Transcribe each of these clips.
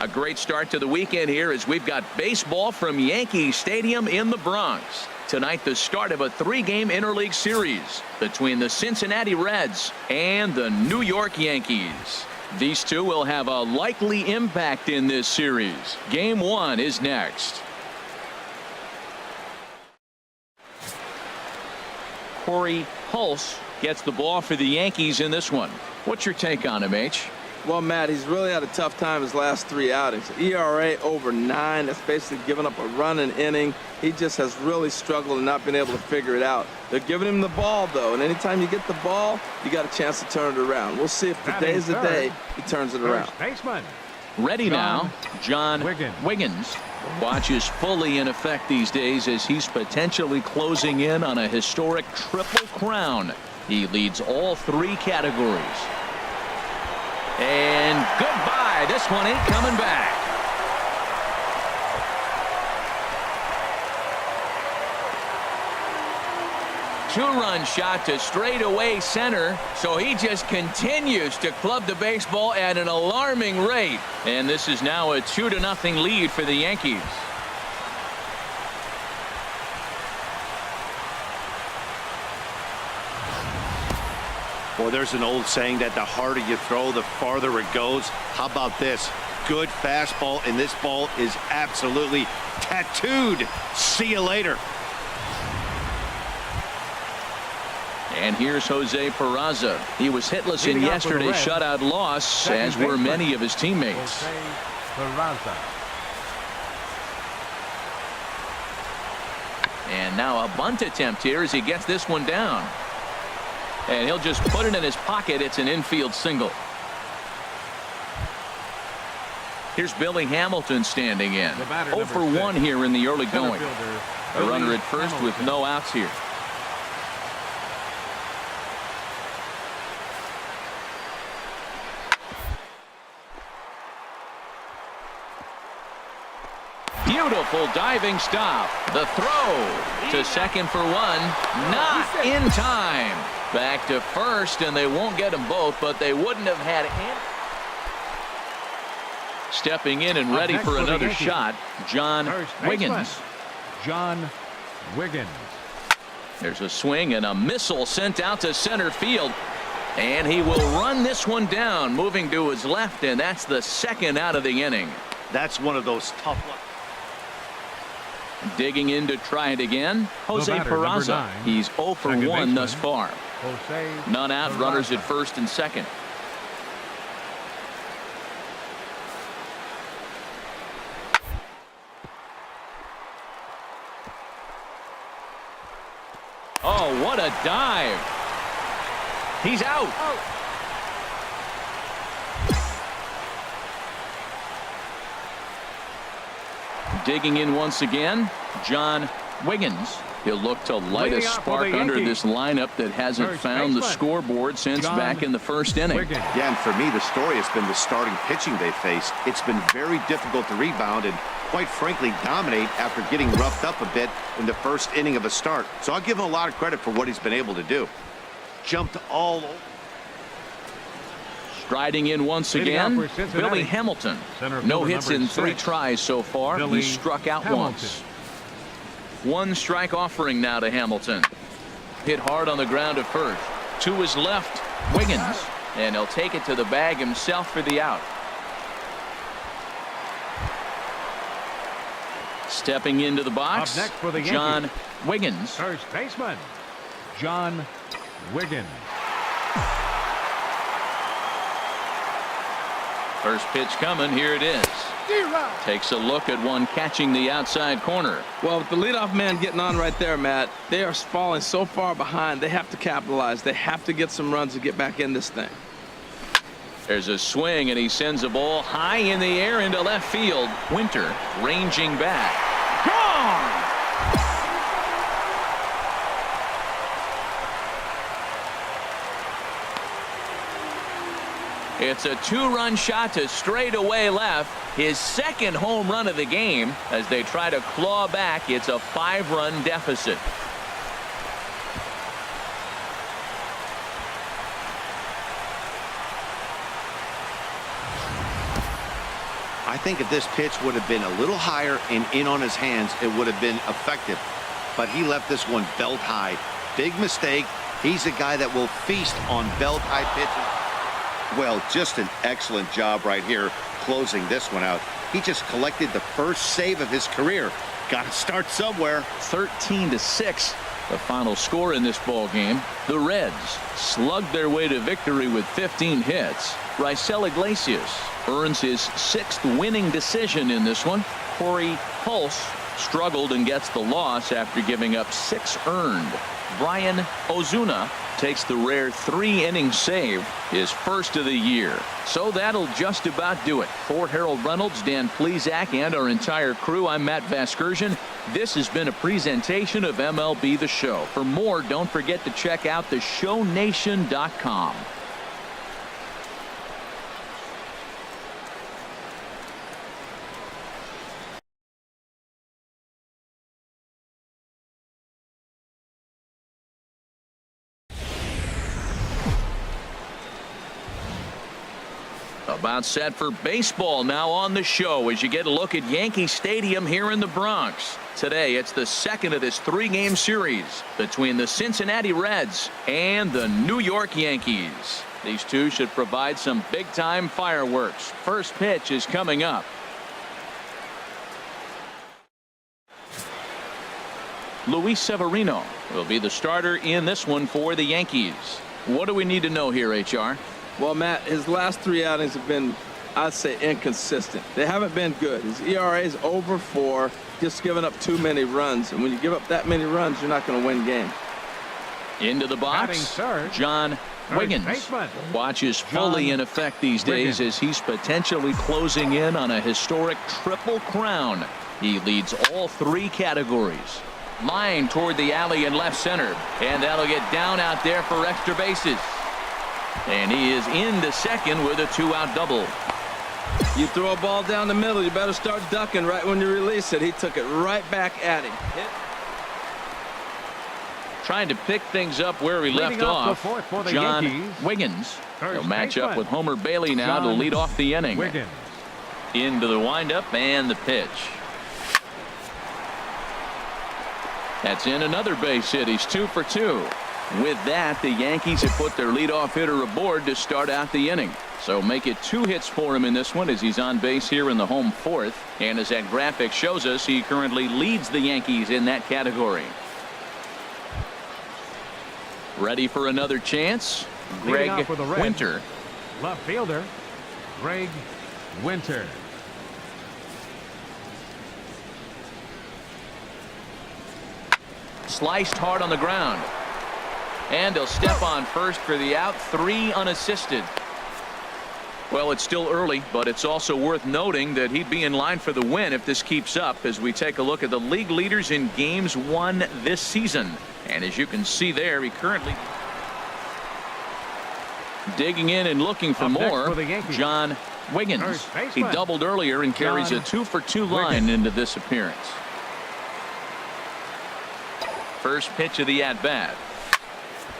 A great start to the weekend here as we've got baseball from Yankee Stadium in the Bronx. Tonight, the start of a 3-game interleague series between the Cincinnati Reds and the New York Yankees. These two will have a likely impact in this series. Game 1 is next. Corey Hulse gets the ball for the Yankees in this one. What's your take on him, H? Well, Matt, he's really had a tough time his last 3 outings. ERA over 9. That's basically giving up a run an inning. He just has really struggled and not been able to figure it out. They're giving him the ball, though, and anytime you get the ball, you got a chance to turn it around. We'll see if today's the day he turns it around. Baseman. Ready now, John Wiggins. Watch is fully in effect these days as he's potentially closing in on a historic triple crown. He leads all 3 categories. And goodbye. This one ain't coming back. Two-run shot to straightaway center, so he just continues to club the baseball at an alarming rate. And this is now a 2-0 lead for the Yankees. Well, there's an old saying that the harder you throw, the farther it goes. How about this? Good fastball, and this ball is absolutely tattooed. See you later. And here's Jose Peraza. He was hitless in yesterday's shutout loss, as were many of his teammates. And now a bunt attempt here as he gets this one down. And he'll just put it in his pocket. It's an infield single. Here's Billy Hamilton standing in. 0 for 1 here in the early going. A runner at first with no outs here. Beautiful diving stop. The throw to second for 1. Not in time. Back to first, and they won't get them both, but they wouldn't have had it. Stepping in and ready for another shot, John Wiggins. John Wiggins. There's a swing and a missile sent out to center field. And he will run this one down, moving to his left, and that's the second out of the inning. That's one of those tough ones. Digging in to try it again, Jose Peraza. He's 0 for 1 thus far. None out, runners at first and second. Oh, what a dive. He's out. Digging in once again, John Wiggins. He'll look to light a spark under this lineup that hasn't found the scoreboard since back in the first inning. Yeah, and for me, the story has been the starting pitching they faced. It's been very difficult to rebound and, quite frankly, dominate after getting roughed up a bit in the first inning of a start. So I'll give him a lot of credit for what he's been able to do. Jumped all over. Striding in once again, Billy Hamilton. No hits in 3 tries so far. He struck out once. 1 strike offering now to Hamilton. Hit hard on the ground at first. To his left, Wiggins. And he'll take it to the bag himself for the out. Stepping into the box, John Wiggins. First baseman, John Wiggins. First pitch coming. Here it is. Takes a look at one catching the outside corner. Well, with the leadoff man getting on right there, Matt, they are falling so far behind. They have to capitalize. They have to get some runs to get back in this thing. There's a swing, and he sends a ball high in the air into left field. Winter ranging back. Gone! It's a 2-run shot to straightaway left. His second home run of the game as they try to claw back. It's a 5-run deficit. I think if this pitch would have been a little higher and in on his hands, it would have been effective. But he left this one belt high. Big mistake. He's a guy that will feast on belt high pitches. Well, just an excellent job right here closing this one out. He just collected the first save of his career. Got to start somewhere. 13-6. The final score in this ball game. The Reds slugged their way to victory with 15 hits. Raisel Iglesias earns his 6th winning decision in this one. Corey Pulse struggled and gets the loss after giving up 6 earned. Brian Ozuna takes the rare 3-inning save, his first of the year. So that'll just about do it. For Harold Reynolds, Dan Plesac, and our entire crew, I'm Matt Vasgersian. This has been a presentation of MLB The Show. For more, don't forget to check out theshownation.com. About set for baseball now on the show as you get a look at Yankee Stadium here in the Bronx. Today it's the second of this 3-game series between the Cincinnati Reds and the New York Yankees. These two should provide some big-time fireworks. First pitch is coming up. Luis Severino will be the starter in this one for the Yankees. What do we need to know here, HR? Well, Matt, his last 3 outings have been, I'd say, inconsistent. They haven't been good. His ERA is over 4, just giving up too many runs. And when you give up that many runs, you're not going to win games. Into the box, John Wiggins watches fully in effect these days as he's potentially closing in on a historic triple crown. He leads all 3 categories. Line toward the alley in left center, and that'll get down out there for extra bases. And he is into second with a 2-out double. You throw a ball down the middle, you better start ducking right when you release it. He took it right back at him. Trying to pick things up where he left off. John Wiggins will match up with Homer Bailey now to lead off the inning. Into the windup and the pitch. That's in another base hit. He's 2 for 2. With that, the Yankees have put their leadoff hitter aboard to start out the inning. So make it 2 hits for him in this one as he's on base here in the home 4th. And as that graphic shows us, he currently leads the Yankees in that category. Ready for another chance? Greg Winter. Left fielder, Greg Winter. Sliced hard on the ground. And he'll step on first for the out. 3 unassisted. Well, it's still early, but it's also worth noting that he'd be in line for the win if this keeps up as we take a look at the league leaders in games won this season. And as you can see there, he currently digging in and looking for more. John Wiggins. He doubled earlier and carries a 2 for 2 line into this appearance. First pitch of the at-bat.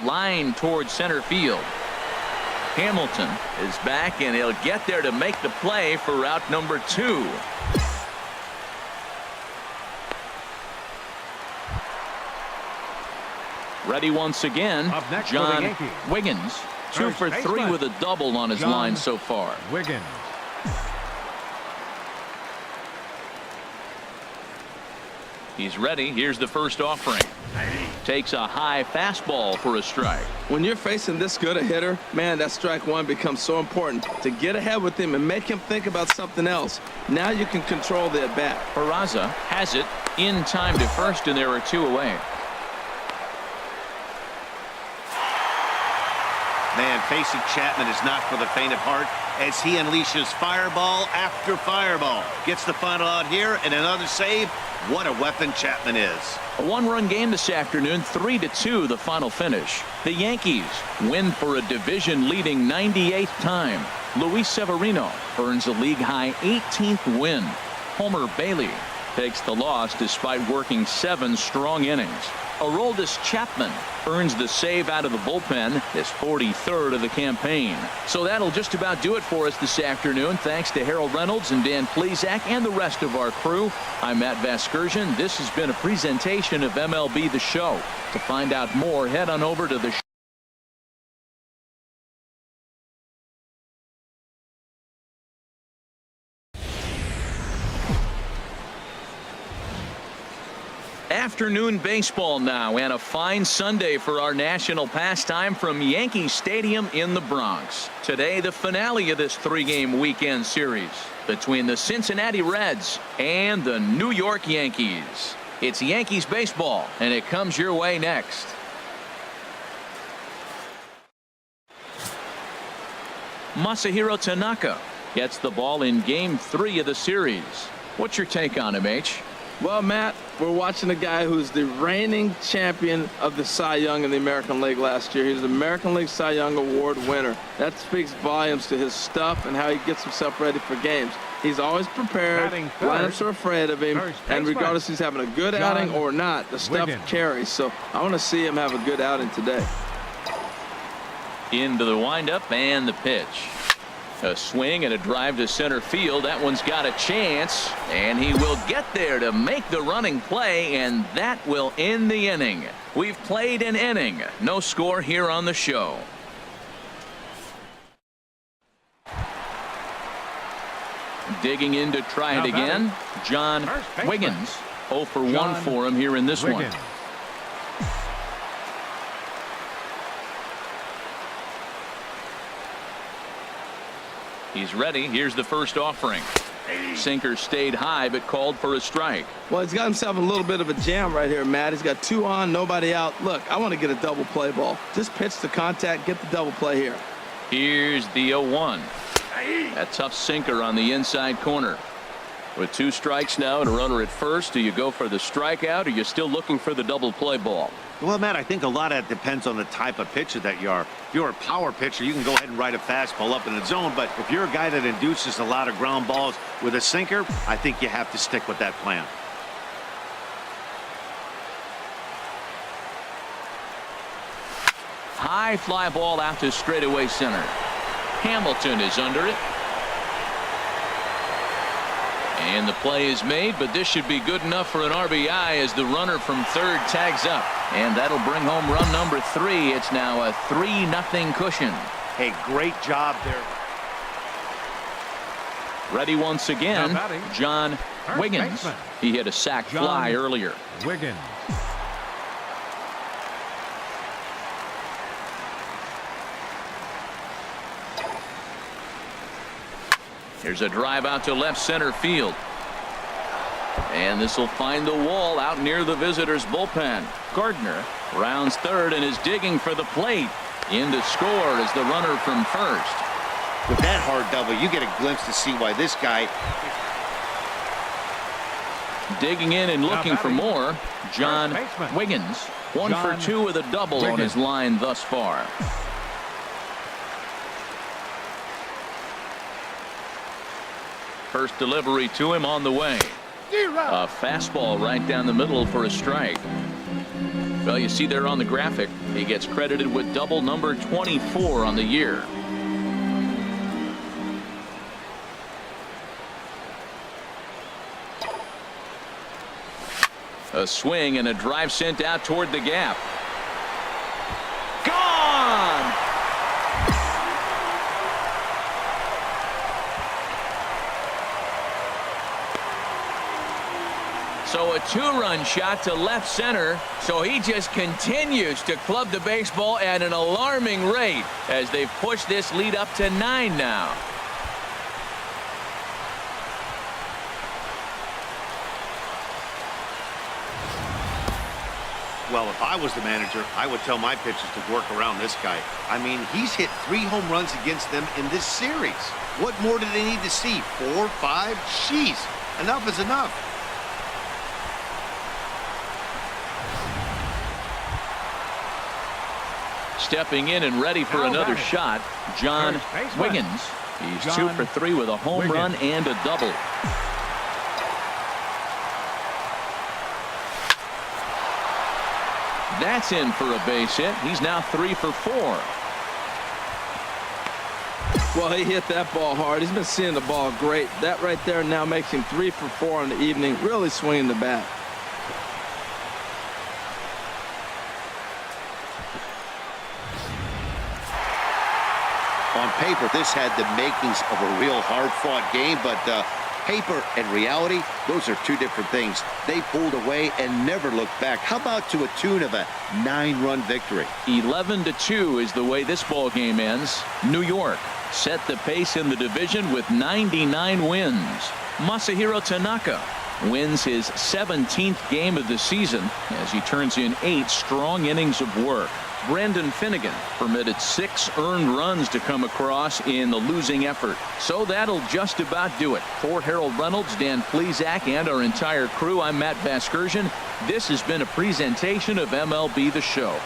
Line towards center field. Hamilton is back, and he'll get there to make the play for route number 2. Ready once again. John Wiggins, 2 for 3 with a double on his line so far. Wiggins. He's ready. Here's the first offering. Takes a high fastball for a strike. When you're facing this good a hitter, man, that strike one becomes so important to get ahead with him and make him think about something else. Now you can control the at bat. Peraza has it in time to first, and there are 2 away. Man, facing Chapman is not for the faint of heart as he unleashes fireball after fireball. Gets the final out here and another save. What a weapon Chapman is. A 1-run game this afternoon, 3-2 the final finish. The Yankees win for a division-leading 98th time. Luis Severino earns a league-high 18th win. Homer Bailey takes the loss despite working 7 strong innings. Aroldis Chapman earns the save out of the bullpen, his 43rd of the campaign. So that'll just about do it for us this afternoon. Thanks to Harold Reynolds and Dan Plesac and the rest of our crew. I'm Matt Vasgersian. This has been a presentation of MLB The Show. To find out more, head on over to the afternoon baseball now, and a fine Sunday for our national pastime from Yankee Stadium in the Bronx. Today, the finale of this 3-game weekend series between the Cincinnati Reds and the New York Yankees. It's Yankees baseball, and it comes your way next. Masahiro Tanaka gets the ball in Game 3 of the series. What's your take on him, H? Well, Matt, we're watching a guy who's the reigning champion of the Cy Young in the American League last year. He was the American League Cy Young Award winner. That speaks volumes to his stuff and how he gets himself ready for games. He's always prepared. Lineups are afraid of him. And regardless if he's having a good outing or not, the stuff carries. So I want to see him have a good outing today. Into the windup and the pitch. A swing and a drive to center field. That one's got a chance, and he will get there to make the running play, and that will end the inning. We've played an inning. No score here on the show. Digging in to try it again, John Wiggins. 0 for 1 for him here in this one. He's ready. Here's the first offering. Sinker stayed high but called for a strike. Well, he's got himself a little bit of a jam right here, Matt. He's got 2 on, nobody out. Look, I want to get a double play ball. Just pitch the contact, get the double play here. Here's the 0-1. A tough sinker on the inside corner. With 2 strikes now and a runner at first, do you go for the strikeout, or are you still looking for the double play ball? Well, Matt, I think a lot of that depends on the type of pitcher that you are. If you're a power pitcher, you can go ahead and ride a fastball up in the zone. But if you're a guy that induces a lot of ground balls with a sinker, I think you have to stick with that plan. High fly ball out to straightaway center. Hamilton is under it. And the play is made, but this should be good enough for an RBI as the runner from third tags up. And that'll bring home run number 3. It's now a 3-0 cushion. Hey, great job there. Ready once again, John Wiggins. He hit a sac fly earlier. Wiggins. Here's a drive out to left center field. And this will find the wall out near the visitors' bullpen. Gardner rounds third and is digging for the plate. In to score is the runner from first. With that hard double, you get a glimpse to see why this guy. Digging in and looking for more, John Wiggins. 1 for 2 with a double on his line thus far. First delivery to him on the way. A fastball right down the middle for a strike. Well, you see there on the graphic, he gets credited with double number 24 on the year. A swing and a drive sent out toward the gap. Gone! So a 2-run shot to left center. So he just continues to club the baseball at an alarming rate as they've pushed this lead up to 9 now. Well, if I was the manager, I would tell my pitchers to work around this guy. I mean, he's hit 3 home runs against them in this series. What more do they need to see? 4, 5? Jeez, enough is enough. Stepping in and ready for another shot, John Wiggins. He's 2 for 3 with a home run and a double. That's in for a base hit. He's now 3 for 4. Well, he hit that ball hard. He's been seeing the ball great. That right there now makes him 3 for 4 in the evening, really swinging the bat. On paper, this had the makings of a real hard-fought game, but paper and reality, those are two different things. They pulled away and never looked back. How about to a tune of a 9-run victory? 11-2 is the way this ball game ends. New York set the pace in the division with 99 wins. Masahiro Tanaka wins his 17th game of the season as he turns in 8 strong innings of work. Brendan Finnegan permitted 6 earned runs to come across in the losing effort. So that'll just about do it. For Harold Reynolds, Dan Plesac, and our entire crew, I'm Matt Vasgersian. This has been a presentation of MLB The Show.